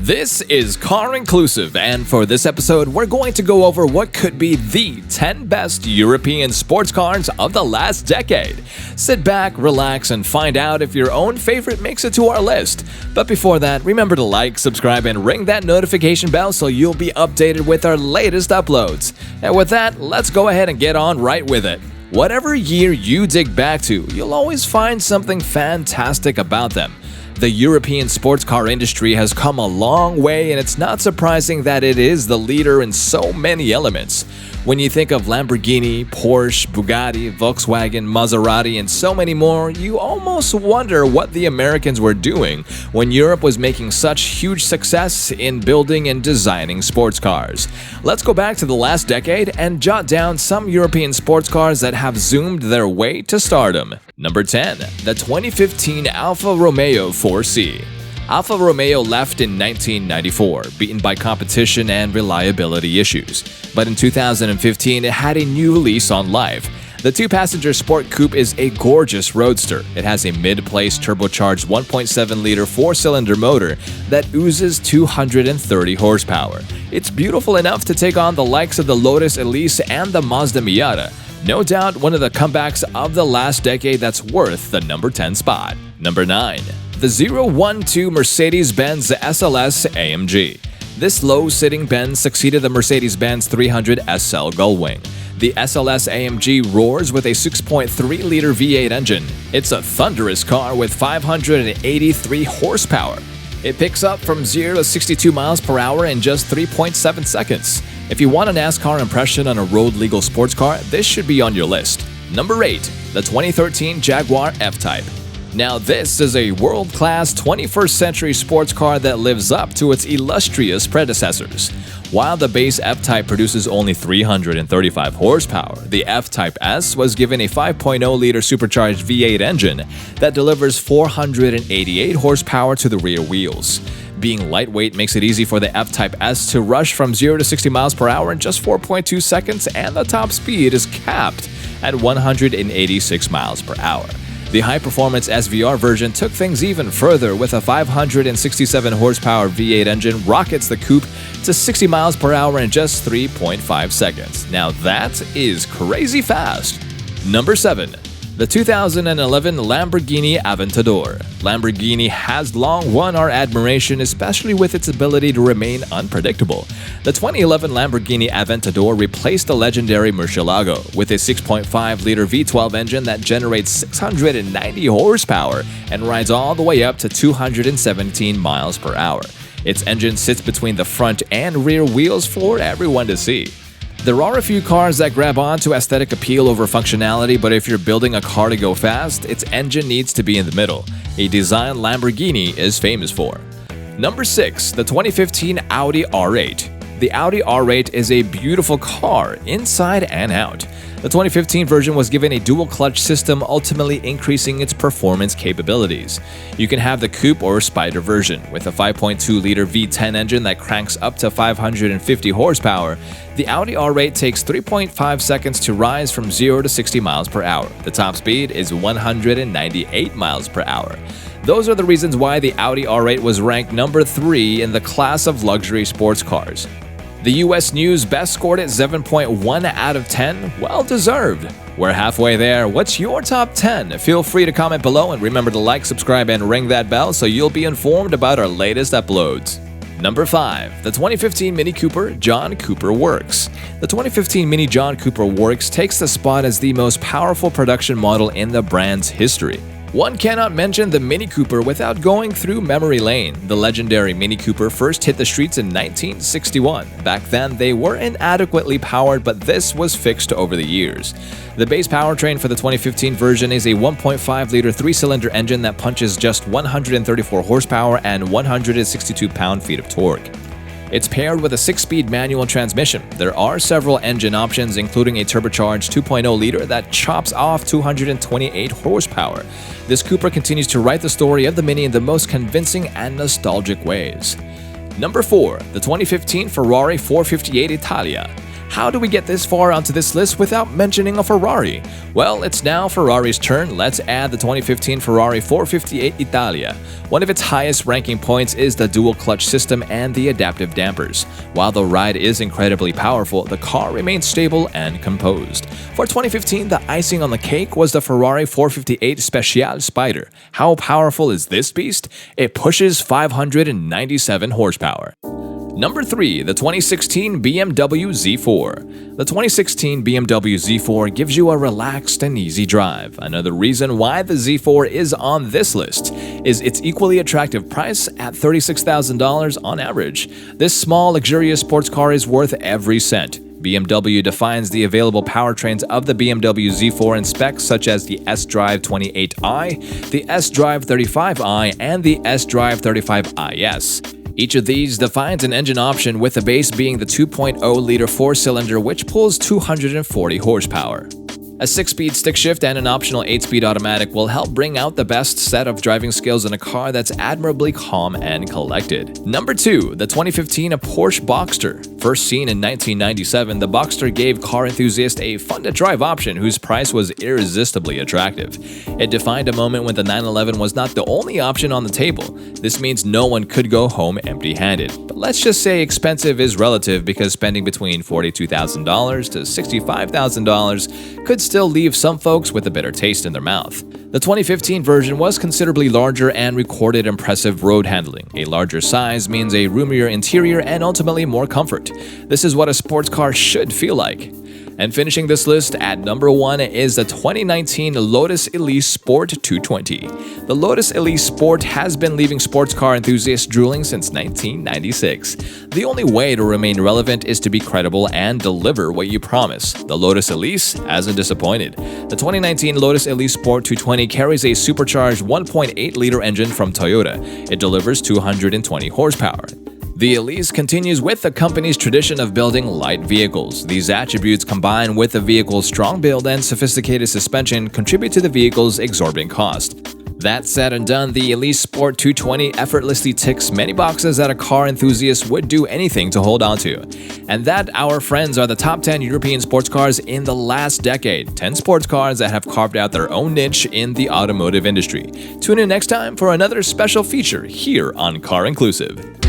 This is Car Inclusive, and for this episode, we're going to go over what could be the 10 best European sports cars of the last decade. Sit back, relax, and find out if your own favorite makes it to our list. But before that, remember to like, subscribe, and ring that notification bell so you'll be updated with our latest uploads. And with that, let's go ahead and get on right with it. Whatever year you dig back to, you'll always find something fantastic about them. The European sports car industry has come a long way, and it's not surprising that it is the leader in so many elements. When you think of Lamborghini, Porsche, Bugatti, Volkswagen, Maserati, and so many more, you almost wonder what the Americans were doing when Europe was making such huge success in building and designing sports cars. Let's go back to the last decade and jot down some European sports cars that have zoomed their way to stardom. Number 10. The 2015 Alfa Romeo 4C. Alfa Romeo left in 1994, beaten by competition and reliability issues. But in 2015, it had a new lease on life. The two-passenger Sport Coupe is a gorgeous roadster. It has a mid-place turbocharged 1.7-liter four-cylinder motor that oozes 230 horsepower. It's beautiful enough to take on the likes of the Lotus Elise and the Mazda Miata. No doubt one of the comebacks of the last decade that's worth the number 10 spot. Number 9. The 012 Mercedes-Benz SLS AMG. This low-sitting Benz succeeded the Mercedes-Benz 300 SL Gullwing. The SLS AMG roars with a 6.3-liter V8 engine. It's a thunderous car with 583 horsepower. It picks up from 0 to 62 miles per hour in just 3.7 seconds. If you want a NASCAR impression on a road-legal sports car, this should be on your list. Number 8. The 2013 Jaguar F-Type. Now this is a world-class 21st century sports car that lives up to its illustrious predecessors. While the base F-Type produces only 335 horsepower, the F-Type S was given a 5.0-liter supercharged V8 engine that delivers 488 horsepower to the rear wheels. Being lightweight makes it easy for the F-Type S to rush from 0 to 60 miles per hour in just 4.2 seconds, and the top speed is capped at 186 miles per hour. The high-performance SVR version took things even further with a 567 horsepower V8 engine rockets the coupe to 60 miles per hour in just 3.5 seconds. Now that is crazy fast. Number 7. The 2011 Lamborghini Aventador. Lamborghini has long won our admiration, especially with its ability to remain unpredictable. The 2011 Lamborghini Aventador replaced the legendary Murcielago with a 6.5-liter V12 engine that generates 690 horsepower and rides all the way up to 217 miles per hour. Its engine sits between the front and rear wheels for everyone to see. There are a few cars that grab onto aesthetic appeal over functionality, but if you're building a car to go fast, its engine needs to be in the middle, a design Lamborghini is famous for. Number 6. The 2015 Audi R8. The Audi R8 is a beautiful car, inside and out. The 2015 version was given a dual-clutch system, ultimately increasing its performance capabilities. You can have the coupe or spider version, with a 5.2-liter V10 engine that cranks up to 550 horsepower. The Audi R8 takes 3.5 seconds to rise from 0 to 60 miles per hour. The top speed is 198 miles per hour. Those are the reasons why the Audi R8 was ranked number 3 in the class of luxury sports cars. The US News Best scored it 7.1 out of 10. Well deserved. We're halfway there. What's your top 10? Feel free to comment below, and remember to like, subscribe, and ring that bell so you'll be informed about our latest uploads. Number 5. The 2015 Mini Cooper John Cooper Works. The 2015 Mini John Cooper Works takes the spot as the most powerful production model in the brand's history. One cannot mention the Mini Cooper without going through memory lane. The legendary Mini Cooper first hit the streets in 1961. Back then, they were inadequately powered, but this was fixed over the years. The base powertrain for the 2015 version is a 1.5-liter 3-cylinder engine that punches just 134 horsepower and 162 pound-feet of torque. It's paired with a 6-speed manual transmission. There are several engine options, including a turbocharged 2.0-liter that chops off 228 horsepower. This Cooper continues to write the story of the Mini in the most convincing and nostalgic ways. Number 4. The 2015 Ferrari 458 Italia. How do we get this far onto this list without mentioning a Ferrari? Well, it's now Ferrari's turn. Let's add the 2015 Ferrari 458 Italia. One of its highest ranking points is the dual clutch system and the adaptive dampers. While the ride is incredibly powerful, the car remains stable and composed. For 2015, the icing on the cake was the Ferrari 458 Speciale Spider. How powerful is this beast? It pushes 597 horsepower. Number 3, the 2016 BMW Z4. The 2016 BMW Z4 gives you a relaxed and easy drive. Another reason why the Z4 is on this list is its equally attractive price at $36,000 on average. This small, luxurious sports car is worth every cent. BMW defines the available powertrains of the BMW Z4 in specs such as the S-Drive 28i, the S-Drive 35i, and the S-Drive 35IS. Each of these defines an engine option, with the base being the 2.0-liter four-cylinder which pulls 240 horsepower. A 6-speed stick shift and an optional 8-speed automatic will help bring out the best set of driving skills in a car that's admirably calm and collected. Number 2, the 2015 Porsche Boxster. First seen in 1997, the Boxster gave car enthusiasts a fun-to-drive option whose price was irresistibly attractive. It defined a moment when the 911 was not the only option on the table. This means no one could go home empty-handed. But let's just say expensive is relative, because spending between $42,000 to $65,000 could still leave some folks with a bitter taste in their mouth. The 2015 version was considerably larger and recorded impressive road handling. A larger size means a roomier interior and ultimately more comfort. This is what a sports car should feel like. And finishing this list at number 1 is the 2019 Lotus Elise Sport 220. The Lotus Elise Sport has been leaving sports car enthusiasts drooling since 1996. The only way to remain relevant is to be credible and deliver what you promise. The Lotus Elise hasn't disappointed. The 2019 Lotus Elise Sport 220 carries a supercharged 1.8-liter engine from Toyota. It delivers 220 horsepower. The Elise continues with the company's tradition of building light vehicles. These attributes, combined with the vehicle's strong build and sophisticated suspension, contribute to the vehicle's exorbitant cost. That said and done, the Elise Sport 220 effortlessly ticks many boxes that a car enthusiast would do anything to hold on to. And that, our friends, are the top 10 European sports cars in the last decade. 10 sports cars that have carved out their own niche in the automotive industry. Tune in next time for another special feature here on Car Inclusive.